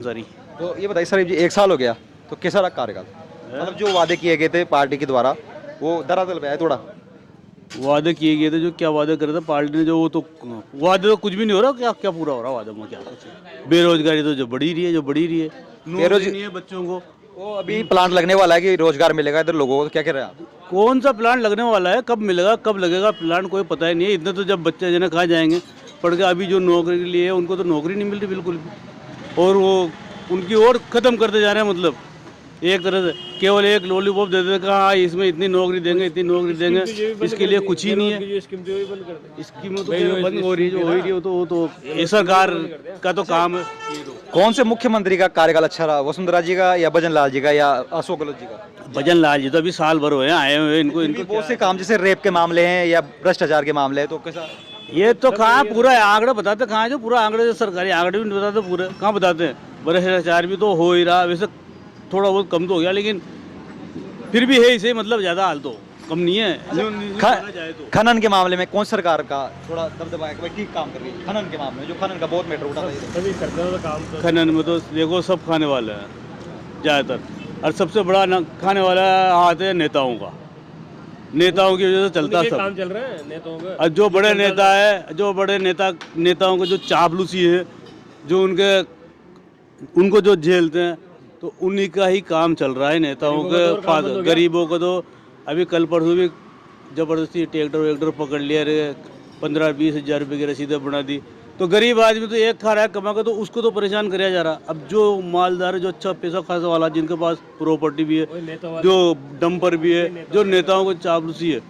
सारी। तो ये बताइए सर, जी 1 साल हो गया, तो कैसा रहा कार्यकाल? मतलब जो वादे किए गए थे पार्टी के द्वारा वो धरातल पे आया थोड़ा। वादे किए गए थे, जो क्या वादे करे थे पार्टी ने, जो वो तो वादे तो कुछ भी नहीं हो रहा। क्या क्या पूरा हो रहा वादे में? क्या बेरोजगारी तो जो बढ़ी रही है, जो बढ़ी रही है। नौकरी नहीं है बच्चों को। वो अभी प्लांट लगने वाला है कि रोजगार मिलेगा इधर लोगों को, तो क्या कह रहे हैं आप? कौन सा प्लांट लगने वाला है, कब मिलेगा, कब लगेगा प्लांट, कोई पता ही नहीं है। इतने तो जब बच्चे जने कहाँ जाएंगे पढ़ के। अभी जो नौकरी के लिए है उनको तो नौकरी नहीं मिल रही बिल्कुल भी। और वो उनकी और ख़त्म करते जा रहे हैं। मतलब एक तरह से केवल एक लॉलीपॉप दे देते, कहा इसमें इतनी नौकरी देंगे, इतनी नौकरी देंगे, इसके लिए कुछ ही नहीं है। स्कीम तो बंद हो रही है, जो हो रही है वो तो ये सरकार का तो काम है। कौन से मुख्यमंत्री का कार्यकाल अच्छा रहा, वसुंधरा जी का या भजन लाल जी का या अशोक गहलोत जी का? भजन लाल जी तो अभी साल भर हुए हैं आए हुए। इनको इनके बहुत से काम जैसे रेप के मामले हैं या भ्रष्टाचार के मामले हैं, तो कैसा? ये तो कहाँ पूरा आंकड़ा बताते, कहाँ जो पूरा आंकड़े, जो सरकारी आंकड़े भी नहीं बताते पूरे, कहाँ बताते हैं। भ्रष्टाचार भी तो हो ही रहा, वैसे थोड़ा बहुत कम तो हो गया, लेकिन फिर भी है इसे, मतलब ज़्यादा हाल तो कम नहीं है। खनन के मामले में कौन सरकार का थोड़ा दबदबा है कि भाई ठीक काम कर रही है खनन के मामले में, जो खनन का बहुत मैटर उठा था? खनन में तो देखो सब खाने वाले हैं ज़्यादातर, और सबसे बड़ा खाने वाला हाथ है नेताओं का। नेताओं की वजह से चलता सब काम चल रहा है नेताओं का। और जो बड़े नेता है, जो बड़े नेताओं को जो चापलूसी है, जो उनको जो झेलते हैं, तो उन्हीं का ही काम चल रहा है नेताओं के पास। गरीबों को तो अभी कल परसों भी जबरदस्ती ट्रैक्टर वेक्टर पकड़ लिया, 15-20 हज़ार रुपये की रसीदें बना दी। तो गरीब आदमी तो एक खा रहा है कमा के, तो उसको तो परेशान कराया जा रहा। अब जो मालदार है, जो अच्छा पैसा खासा वाला, जिनके पास प्रॉपर्टी भी है, जो डंपर भी है, जो नेताओं को चापलूसी है,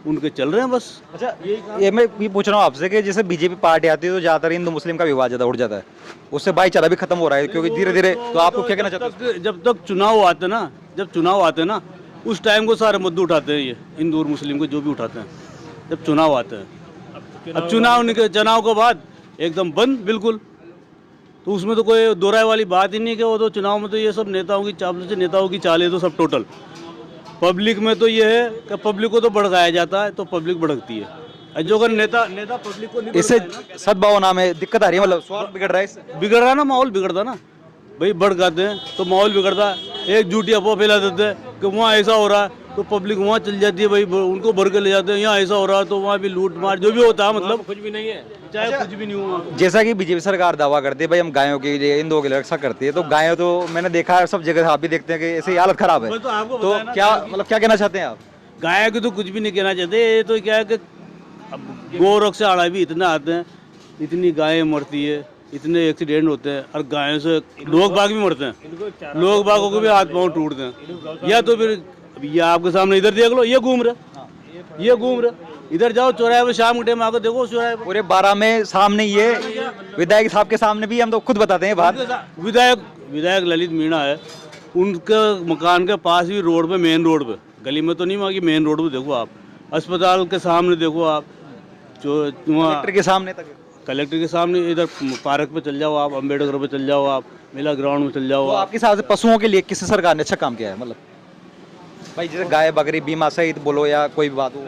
उनके चल रहे हैं बस। अच्छा, ये मैं ये पूछ रहा हूँ आपसे कि जैसे बीजेपी पार्टी आती है तो ज़्यादातर हिंदू मुस्लिम का विवाद ज़्यादा उठ जाता है, उससे भाईचारा भी खत्म हो रहा है क्योंकि धीरे धीरे। तो आपको क्या कहना चाहते हैं? जब तक चुनाव आते ना, उस टाइम को सारे मुद्दे उठाते हैं ये हिंदू और मुस्लिम को, जो भी उठाते हैं जब चुनाव आते हैं। अब चुनाव के बाद एकदम बंद बिल्कुल। तो उसमें तो कोई दो राय वाली बात ही नहीं कि वो तो चुनाव में तो ये सब नेताओं की चापलूसी, नेताओं की चाल है तो सब टोटल। पब्लिक में तो ये है कि पब्लिक को तो भड़काया जाता है, तो पब्लिक भड़कती है। जो अगर नेता पब्लिक को नहीं, इससे सद्भावना में दिक्कत आ रही है, मतलब स्वार्थ बिगड़ रहा है इससे। बिगड़ रहा ना, माहौल बिगड़ता ना भाई, भड़काते हैं तो माहौल बिगड़ता है। एक झूठी अफवाह फैला देते हैं कि वहाँ ऐसा हो रहा है, तो पब्लिक वहाँ चल जाती है भाई, उनको भर के ले जाते हैं। यहाँ ऐसा हो रहा है तो वहाँ भी लूट मार जो भी होता है, मतलब कुछ भी नहीं है, चाहे कुछ भी नहीं हुआ। जैसा कि बीजेपी सरकार दावा करती है भाई हम गायों के लिए, हिंदुओं के लिए रक्षा करती है, तो गायों तो मैंने देखा है सब जगह, आप भी देखते हैं कि ऐसी हालत खराब है। तो क्या मतलब क्या कहना चाहते हैं आप? गाय के तो कुछ भी नहीं कहना चाहते। ये तो क्या है कि गौ रक्षा भी इतना आते हैं, इतनी गायें मरती है, इतने एक्सीडेंट होते हैं, और गायों से लोग बाग भी मरते हैं, लोग बागों को भी हाथ पांव टूटते हैं। या तो फिर ये आपके सामने इधर देख लो, ये घूम रहे, इधर जाओ चौराहे पे, शाम के टाइम आकर देखो चौराहे पे। पूरे 12 में सामने ये विधायक साहब के सामने भी हम तो खुद बताते हैं बात। विधायक ललित मीणा है, उनके मकान के पास भी रोड पे, मेन रोड पे, गली में तो नहीं, वहाँ की मेन रोड पे देखो आप, अस्पताल के सामने देखो आप, जो कलेक्टर के सामने तक, कलेक्टर के सामने, इधर पार्क पे चल जाओ आप, अम्बेडकर पे चल जाओ आप, मेला ग्राउंड में चल जाओ। तो आपके हिसाब से पशुओं के लिए किस सरकार ने अच्छा काम किया है? मतलब भाई जैसे गाय बकरी बीमा सहित बोलो या कोई भी बात हो,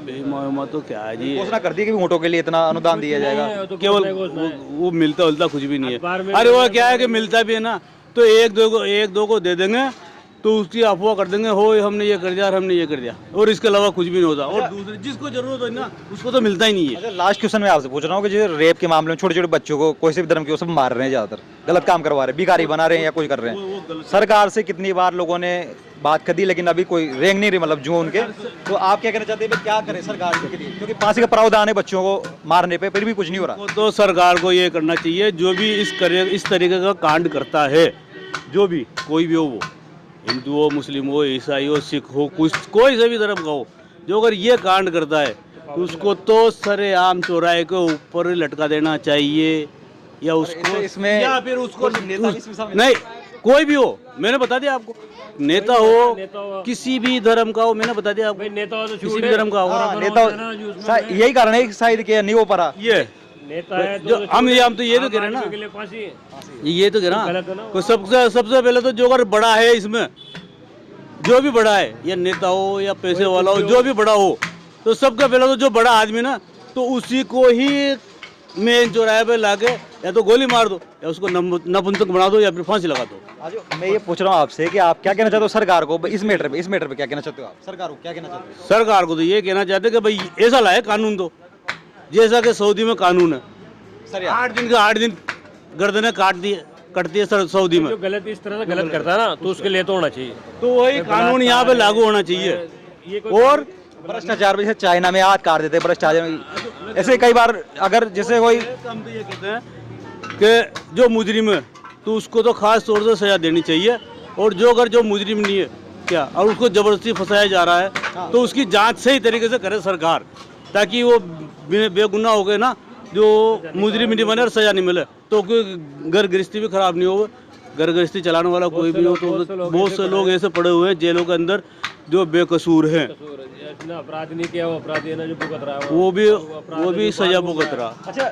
बीमा तो क्या है जी, घोषणा कर दी कि ऊँटों के लिए इतना अनुदान दिया जाएगा। केवल वो मिलता उलता कुछ भी नहीं है। अरे वो क्या है कि मिलता भी है ना, तो एक दो को दे देंगे, तो उसकी अफवाह कर देंगे, हो हमने ये कर दिया और हमने ये कर दिया, और इसके अलावा कुछ भी नहीं होता। और दूसरे जिसको जरूरत हो ना, उसको तो मिलता ही नहीं है। अच्छा, लास्ट क्वेश्चन मैं आपसे पूछ रहा हूँ कि जो रेप के मामले में छोटे छोटे बच्चों को कोई से भी धर्म के वो सब मार रहे हैं, ज़्यादातर गलत काम करवा रहे हैं, भिखारी बना रहे हैं या कुछ कर रहे हैं। सरकार से कितनी बार लोगों ने बात कर दी, लेकिन अभी कोई रेंग नहीं रही, मतलब जो उनके। तो आप क्या कहना चाहते हैं, क्या करे सरकार के लिए? क्योंकि फांसी का प्रावधान है बच्चों को मारने पे, फिर भी कुछ नहीं हो रहा। तो सरकार को ये करना चाहिए, जो भी इस तरीके का कांड करता है, जो भी कोई भी हो, वो हिंदू हो, मुस्लिम हो, ईसाई हो, सिख हो, कोई से भी धर्म का हो, जो अगर ये कांड करता है तो उसको तो सरेआम चौराहे के ऊपर लटका देना चाहिए, या उसको इसमें या फिर उसको नहीं, कोई भी हो, मैंने बता दिया आपको, नेता हो किसी भी धर्म का हो, मैंने बता दिया आपको, नेता हो तो किसी भी धर्म का हो, नेता यही कारण है कि शायद कि नहीं हो पा रहा ये नेता है, जो हम तो ये तो कह रहे हैं ना, ये तो कह रहा है सबसे पहले तो जो अगर बड़ा है इसमें, जो भी बड़ा है, या नेता हो या पैसे वाला हो, जो भी बड़ा हो, तो सबका पहले तो जो बड़ा आदमी ना, तो उसी को ही मेन चौराहे पे लाके या तो गोली मार दो या उसको नपुंसक बना दो या फिर फांसी लगा दो। आज मैं ये पूछ रहा हूँ आपसे कि आप क्या कहना चाहते हो सरकार को इस मैटर पे क्या कहना चाहते हो आप सरकार को क्या कहना चाहते हो? सरकार को तो ये कहना चाहते कि भाई ऐसा लाए कानून दो जैसा कि सऊदी में कानून है। सर 8 दिन गर्दनें कटती है सऊदी में। जो गलत इस तरह से गलत करता है ना तो उसके लिए तो होना चाहिए। तो वही कानून यहाँ पे लागू होना चाहिए। ये कोई और भ्रष्टाचार जैसे चाइना में हाथ काट देते हैं भ्रष्टाचार, ऐसे कई बार अगर जैसे कोई हम तो ये कहते हैं कि जो मुजरिम है तो उसको तो खास तौर से सजा देनी चाहिए, और जो अगर जो मुजरिम नहीं है क्या और उसको जबरदस्ती फंसाया जा रहा है तो उसकी जांच सही तरीके से करे सरकार, ताकि वो बेगुनाह हो गए ना, जो मुजरिम नहीं बने और सजा नहीं मिले, तो कोई घर गृहस्थी भी खराब नहीं होगा। घर गृहस्थी चलाने वाला कोई भी हो तो बहुत से लोग ऐसे पड़े हुए हैं जेलों के अंदर जो बेकसूर हैं, ना अपराध नहीं किया वो अपराधी है ना जो भुगत रहा है वो भी सजा भुगत रहा। अच्छा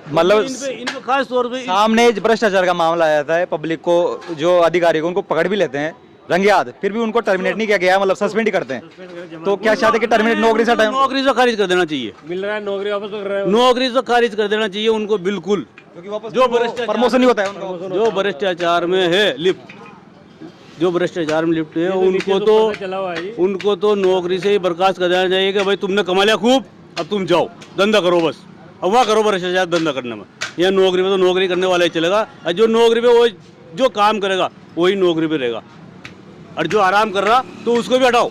मतलब इनपे खास तौर पे सामने भ्रष्टाचार का मामला आया था, पब्लिक को जो अधिकारी को उनको पकड़ भी लेते हैं रंगे हाथ, फिर भी उनको टर्मिनेट नहीं किया गया, मतलब सस्पेंड ही करते हैं। तो क्या चाहते हैं कि टर्मिनेट नौकरी से हटाएं? नौकरी से खारिज कर देना चाहिए, मिल रहा है नौकरी वापस कर रहे हो। नौकरी से खारिज कर देना चाहिए उनको बिल्कुल। क्योंकि वापस जो प्रमोशन नहीं होता है उनका। जो भ्रष्टाचार में है लिप्त, जो भ्रष्टाचार में लिप्त है उनको तो नौकरी से ही बर्खास्त कर देना चाहिए कि भाई तुमने कमा लिया खूब, अब तुम जाओ धंधा करो, बस अब वहाँ करो भ्रष्टाचार धंधा करने में। या नौकरी पे तो नौकरी करने वाला ही चलेगा, और जो नौकरी पे वो जो काम करेगा वही नौकरी पे रहेगा, और जो आराम कर रहा तो उसको भी हटाओ।